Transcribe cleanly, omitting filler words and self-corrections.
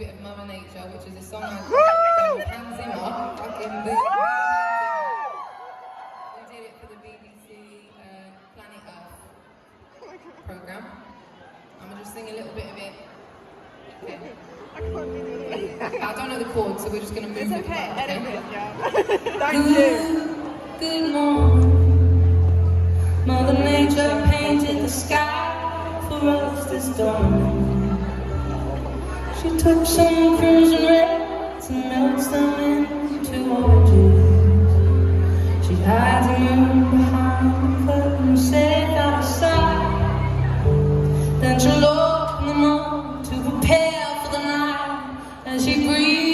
bit of Mother Nature, which is a song I did with Hans Zimmer back in the... We did it for the BBC Planet Earth programme. I'm going to just sing a little bit of it. Okay. I don't know the chords, so we're just going to move it. It's okay, edit it, yeah. Thank you. Good morning. Mother Nature painted the sky for us this dawn. She took some crimson reds and melts them into oranges. She hides the moon behind the curtain, safe out of sight. Then she'll open them up to prepare for the night as she breathes.